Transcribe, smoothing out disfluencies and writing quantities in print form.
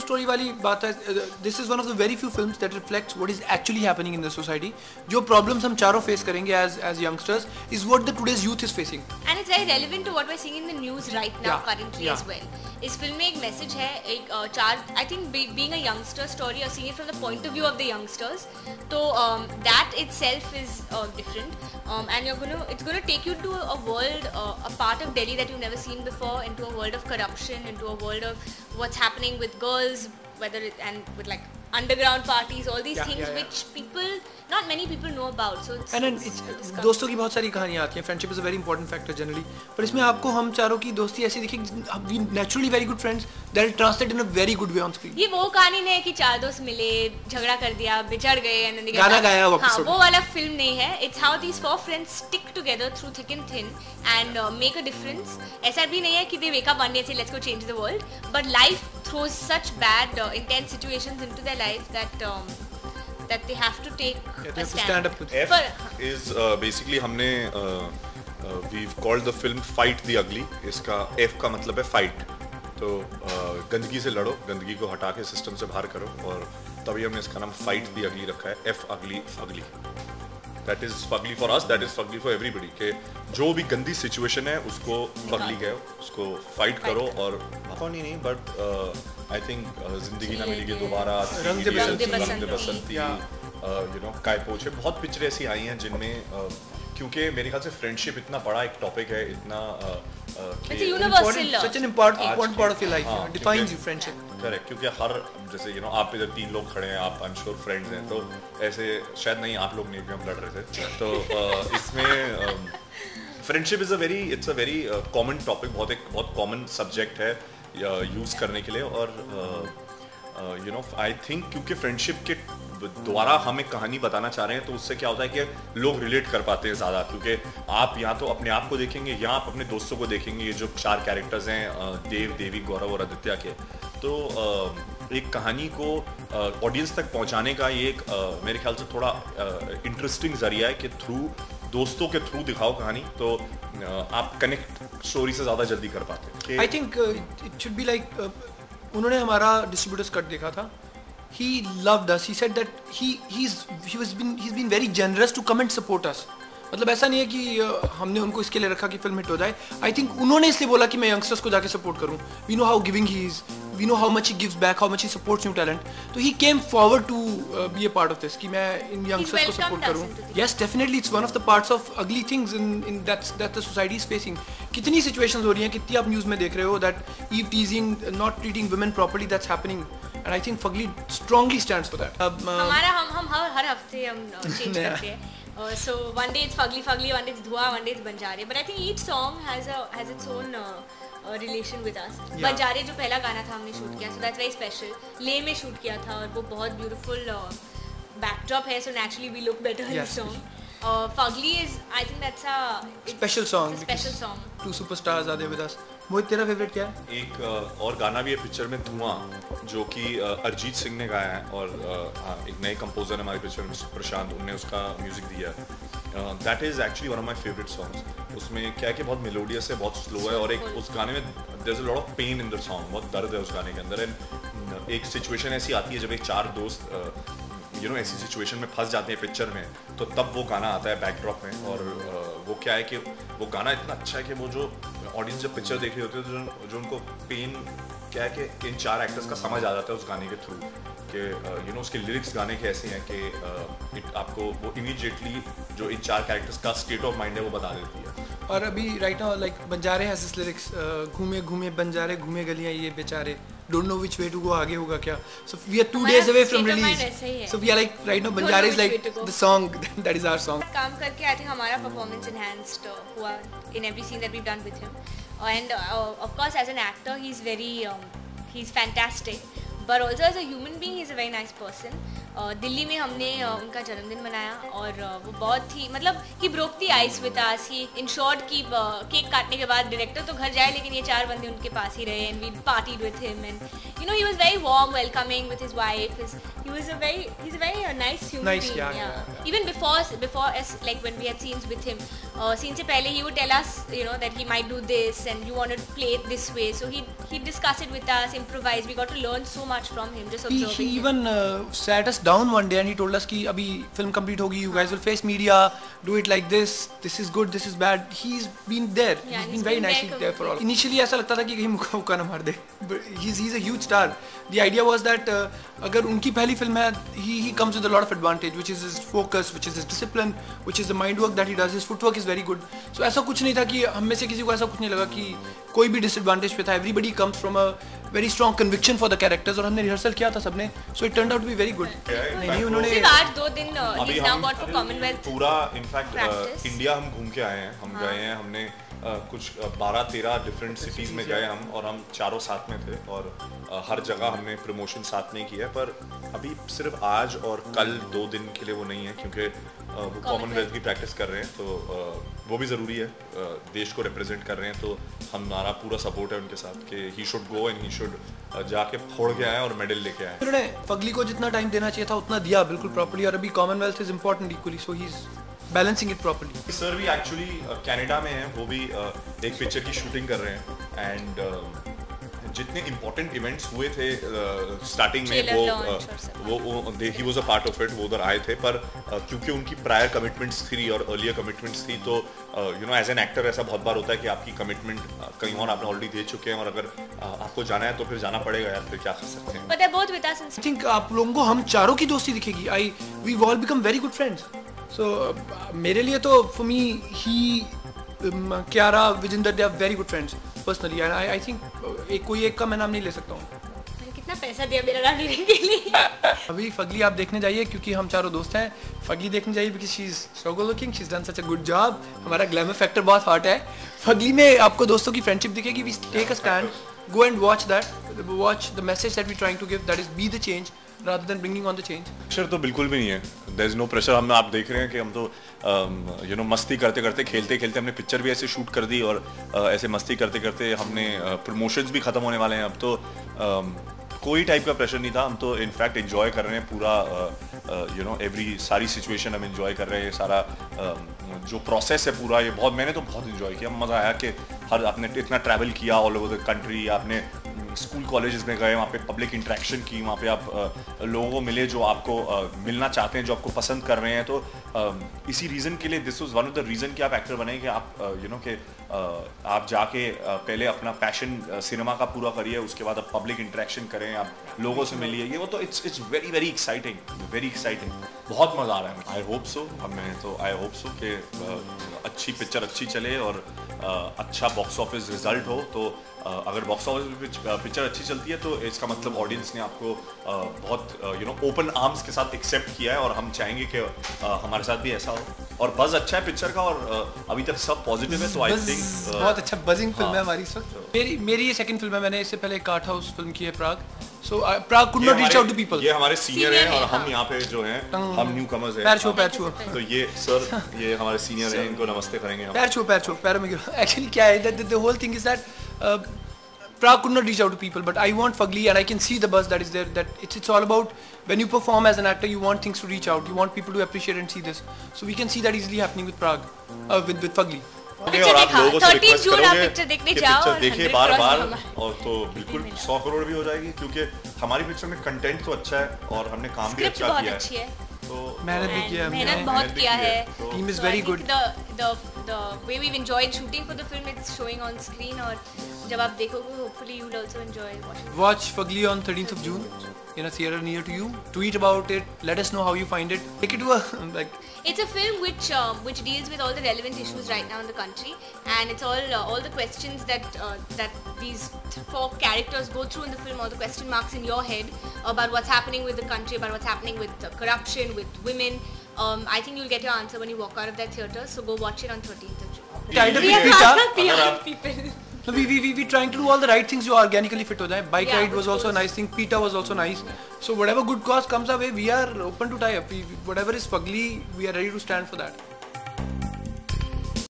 Story वाली बात है, this is one of the very few films that reflects what is actually happening in the society. जो problems हम चारों face करेंगे as youngsters is what the today's youth is facing. And it's very relevant to what we are seeing in the news right now currently as well. इस फिल्म में एक message है, एक चार, I think being a youngster story और seeing it from the point of view of the youngsters, तो that itself is different, and it's going to take you to a world, a part of Delhi that you've never seen before, into a world of corruption, into a world of what's happening with girls, and with like underground parties, all these things which not many people know about. So it's दोस्तों की बहुत सारी कहानियाँ आती हैं. Friendship is a very important factor generally, पर इसमें आपको हम चारों की दोस्ती ऐसी दिखी, we naturally very good friends that translate in a very good way on screen. ये वो कहानी नहीं है कि चार दोस्त मिले, झगड़ा कर दिया, बिछड़ गए एंड गाना गाया वो एपिसोड. वो वाला फिल्म नहीं है. It's how these four friends stick together through thick and thin and make a difference. ऐसा भी नहीं है कि they wake up one day say let's go change the world, but life throws such bad intense situations into their life that they have to take a stand up. F is basically हमने we've called the film Fight the Ugly. इसका F का मतलब है fight. तो गंदगी से लड़ो, गंदगी को हटा के सिस्टम से बाहर करो, और तभी हमने इसका नाम Fight the Ugly रखा है. F ugly fugly. That is fugly for us, that is fugly for everybody. कि जो भी गंदी सिचुएशन है उसको fugly कहो, उसको फाइट करो, और कौन ही नहीं, बट आई थिंक जिंदगी ना मिलेगी दोबारा, रंग दे बसंती, यू नो काय पोछे, बहुत पिक्चरें ऐसी आई हैं जिनमें क्योंकि मेरे ख्याल से फ्रेंडशिप इतना बड़ा एक टॉपिक है, इतना it's a universal love, such an important part of your life, defines you, friendship. Correct, क्योंकि हर जैसे यू नो आप इधर 3 लोग खड़े हैं, आप आई एम श्योर फ्रेंड्स हैं, तो ऐसे शायद नहीं आप लोग नहीं भी हम लड़ रहे थे, तो इसमें friendship is it's a very common topic, बहुत कॉमन सब्जेक्ट है यूज़ करने के लिए. और यू नो आई थिंक क्योंकि फ्रेंडशिप के द्वारा हम एक कहानी बताना चाह रहे हैं, तो उससे क्या होता है कि लोग रिलेट कर पाते हैं ज़्यादा, क्योंकि आप या तो अपने आप को देखेंगे या आप अपने दोस्तों को देखेंगे. ये जो 4 कैरेक्टर्स हैं, देव, देवी, गौरव और आदित्य के, तो एक कहानी को ऑडियंस तक पहुंचाने का ये एक मेरे ख्याल से थोड़ा इंटरेस्टिंग जरिया है कि दोस्तों के थ्रू दिखाओ कहानी, तो आप कनेक्ट स्टोरी से ज़्यादा जल्दी कर पाते हैं. I think it should be like, उन्होंने हमारा डिस्ट्रीब्यूटर्स कट देखा था. He loved us. He said that he's been very generous to come and support us. मतलब ऐसा नहीं है कि हमने उनको इसके लिए रखा कि फिल्म हिट हो जाए. आई थिंक उन्होंने इसलिए बोला कि मैं यंगस्टर्स को जाके सपोर्ट करूं. We know how giving he is, we know how much he gives back, how much he supports new talent. तो he came forward to be a part of this, कि मैं इन यंगस्टर्स को support करूं. Yes, definitely it's one of the parts of ugly things in that the society is facing. कितनी situations हो रही हैं, कितनी आप न्यूज़ में देख रहे हो, that eve teasing, not treating women properly, that's happening. And I think Fugly strongly stands for that. हमारा हम हर हफ्ते हम चेंज करते हैं. So one day it's Fugly, one day it's Dhua, one day it's Banjare. But I think each song has its own relation with us. Banjare जो पहला गाना था हमने शूट किया, so that's very special. ले में शूट किया था और वो बहुत beautiful backdrop है, so naturally we look better in the song. Fugly is, I think that's a special song. Special song. 2 superstars are there with us. मोहित, तेरा फेवरेट क्या है? एक और गाना भी है पिक्चर में, धुआं, जो कि अरिजीत सिंह ने गाया है, और एक नए कंपोजर है हमारे पिक्चर में, प्रशांत, उनने उसका म्यूजिक दिया है. That is actually one of my favourite songs. उसमें क्या है कि बहुत मेलोडियस है, बहुत स्लो है, और एक उस गाने में there is a lot of pain in the song, बहुत दर्द है उस गाने के अंदर. एंड एक सिचुएशन ऐसी आती है जब एक 4 दोस्त यू नो ऐसी सिचुएशन में फंस जाते हैं पिक्चर में, तो तब वो गाना आता है बैकड्रॉप में. और वो क्या है कि वो गाना इतना अच्छा है कि वो जो ऑडियंस जब पिक्चर देख रही होती है, जो उनको पेन क्या है कि इन 4 एक्टर्स का समझ आ जाता है उस गाने के थ्रू, कि यू नो उसके लिरिक्स गाने के ऐसे हैं कि आपको वो इमीडिएटली जो इन 4 कैरेक्टर्स का स्टेट ऑफ माइंड है वो बता देती है. और अभी right now like Banjare has this lyrics, घूमे घूमे बंजारे, घूमे गलियां ये बेचारे, don't know which way to go, आगे होगा क्या. So we are 2 days away from release. So we are like right now Banjare is like the song that is our song. काम करके I think हमारा performance enhanced हुआ in every scene that we've done with him. And of course as an actor he's fantastic. But also as a human being he's a very nice person. Delhi में हमने उनका जन्मदिन मनाया, और वो बहुत ही मतलब he broke the ice with us. He ensured कि केक काटने के बाद डायरेक्टर तो घर जाए, लेकिन ये 4 बंदे उनके पास ही रहे, and we partied with him, and you know he was very warm, welcoming with his wife, his he's a very nice human Nice, being. yeah. Even before as like when we had scenes with him, scenes se pehle he would tell us, you know, that he might do this and you want to play it this way. So he'd discuss it with us, improvise. We got to learn so much from him just observing. He even sat us down one day and he told us कि अभी film complete होगी, you guys will face media, do it like this is good, this is bad. He's been there. Yeah, he's been very nicely there for all. Initially ऐसा लगता था कि कहीं मुक्का ना मार दे. But he's a huge star. The idea was that अगर उनकी पहली फिल्म है, he comes with a lot of advantage, which is his focus, which is his discipline, which is the mind work that he does. His footwork is very good. So ऐसा कुछ नहीं था कि हम में से किसी को ऐसा कुछ नहीं लगा कि कोई भी disadvantage पे था. Everybody comes from a very strong conviction for the characters और हमने रिहर्सल किया था सबने. So it turned out to be very good. नहीं उन्होंने सिर्फ आज 2 दिन he's now got for Commonwealth. पूरा इनफैक्ट practice. इंडिया हम घूम के आए हैं, हम गए हैं, हमने कुछ 12-13 डिफरेंट सिटीज़ में गए हम, और हम चारों साथ में थे, और हर जगह हमने प्रमोशन साथ में किया. पर अभी सिर्फ आज और कल 2 दिन के लिए वो नहीं है, क्योंकि वो कॉमनवेल्थ की प्रैक्टिस कर रहे हैं, तो वो भी ज़रूरी है, देश को रिप्रेजेंट कर रहे हैं, तो हमारा पूरा सपोर्ट है उनके साथ कि he should go and he should जाके फोड़ के आए और मेडल लेके आए. उन्होंने फगली को जितना टाइम देना चाहिए था उतना दिया बिल्कुल प्रॉपर्ली, और अभी Commonwealth is important equally, so he is balancing it properly. Sir भी एक्चुअली कनाडा में हैं, वो भी एक पिक्चर की शूटिंग कर रहे हैं, एंड जितने इम्पोर्टेंट इवेंट्स हुए थे स्टार्टिंग में वो he was a part of it, वो उधर आए थे, पर क्योंकि उनकी प्रायर कमिटमेंट्स थी और अर्लियर कमिटमेंट्स थी, तो you know as an actor ऐसा बहुत बार होता है कि आपकी कमिटमेंट कहीं और आपने ऑलरेडी दे चुके हैं, और अगर आपको जाना है तो फिर जाना पड़ेगा यार, फिर क्या कर सकते हैं. But they're both with us. I think आप लोगों को हम चारों की दोस्ती दिखेगी. We all become very good friends. So मेरे लिए तो for me he Kiara Vijender they are very good friends personally, and I think कोई एक का मैं नाम नहीं ले सकता हूँ. कितना पैसा दिया मेरा नाम लेने के लिए. अभी फगली आप देखने जाइए क्योंकि हम चारों दोस्त हैं. फगली देखने जाइए because she is so good looking, she is done such a good job. हमारा ग्लैमर फैक्टर बहुत हॉट है. फगली में आपको दोस्तों की फ्रेंडशिप दिखेगी. We take a stand, go and watch that, watch the message that we trying to give, that is be the change rather than bringing on the change. Pressure तो बिल्कुल भी नहीं है. There is no pressure. हम आप देख रहे हैं कि हम तो यू नो मस्ती करते करते खेलते खेलते हमने पिक्चर भी ऐसे शूट कर दी, और ऐसे मस्ती करते करते हमने प्रमोशंस भी खत्म होने वाले हैं. अब तो कोई टाइप का प्रेशर नहीं था. हम तो इनफैक्ट एंजॉय कर रहे हैं पूरा, यू नो एवरी सारी सिचुएशन हम एंजॉय कर रहे हैं. सारा जो प्रोसेस है पूरा, ये बहुत, मैंने तो बहुत एंजॉय किया. मज़ा आया कि आपने इतना ट्रैवल किया ऑल ओवर द कंट्री, आपने स्कूल कॉलेजेस में गए, वहाँ पे पब्लिक इंटरेक्शन की, वहाँ पे आप लोगों को मिले जो आपको मिलना चाहते हैं, जो आपको पसंद कर रहे हैं. तो इसी रीज़न के लिए this was one of the reason कि आप एक्टर बने, कि आप यू नो कि आप जाके पहले अपना पैशन सिनेमा का पूरा करिए, उसके बाद आप पब्लिक इंटरेक्शन करें, आप लोगों से मिलिए. ये वो तो इट्स वेरी वेरी एक्साइटिंग. बहुत मज़ा आ रहा है. आई होप सो, हमें तो आई होप सो कि अच्छी पिक्चर अच्छी चले और अच्छा बॉक्स ऑफिस रिजल्ट हो. तो अगर बॉक्स ऑफिस पिक्चर अच्छी चलती है तो इसका मतलब ऑडियंस ने आपको बहुत यू नो ओपन आर्म्स के साथ एक्सेप्ट किया है, और हम चाहेंगे कि हमारे साथ भी ऐसा हो. और बज़ अच्छा है पिक्चर का, और अभी तक सब पॉजिटिव है. तो आई थिंक बहुत अच्छा बजिंग फिल्म है हमारी इस वक्त. मेरी ये सेकंड फिल्म है. मैंने इससे पहले एक आर्ट हाउस फिल्म की है, Prague. So Prague could not reach out to people. ये हमारे सीनियर हैं, और हम यहाँ पे जो हैं हम न्यू कमर्स हैं. पैर छो. तो ये सर, ये हमारे सीनियर हैं, इनको नमस्ते करेंगे हम. पैर छो पैरों में गिरो. एक्चुअली क्या है, the whole thing is that Prague could not reach out to people, but I want Fugly, and I can see the buzz that is there. That it's all about when you perform as an actor, you want things to reach out, you want people to appreciate and see this. So we can see that easily happening with Prague, with Fugly. और आप लोगों से request करोगे picture देखने कि जाओ picture देखिए बार-बार, और तो बिल्कुल 100 करोड़ भी हो जाएगी, क्योंकि हमारी पिक्चर में कंटेंट तो अच्छा है और हमने काम भी अच्छा किया है. तो मेहनत भी किया, मेहनत बहुत किया है. Team is very good. The way we've enjoyed shooting for the film, it's showing on screen, और जब आप देखोगे hopefully you'll also enjoy watching. Watch Fugly on 13th of June in a theater near to you. Tweet about it. Let us know how you find it. Take it to a like. It's a film which deals with all the relevant issues right now in the country, and it's all the questions that these 4 characters go through in the film, all the question marks in your head about what's happening with the country, about what's happening with corruption, with women. I think you'll get your answer when you walk out of that theater. So go watch it on 13th of June. Kind of We with are Pita. people. So we trying to do all the right things जो organically fit हो जाए. Bike ride was also a nice thing. Pita was also nice. So whatever good cause comes our way, we are open to tie up. Whatever is Fugly, we are ready to stand for that.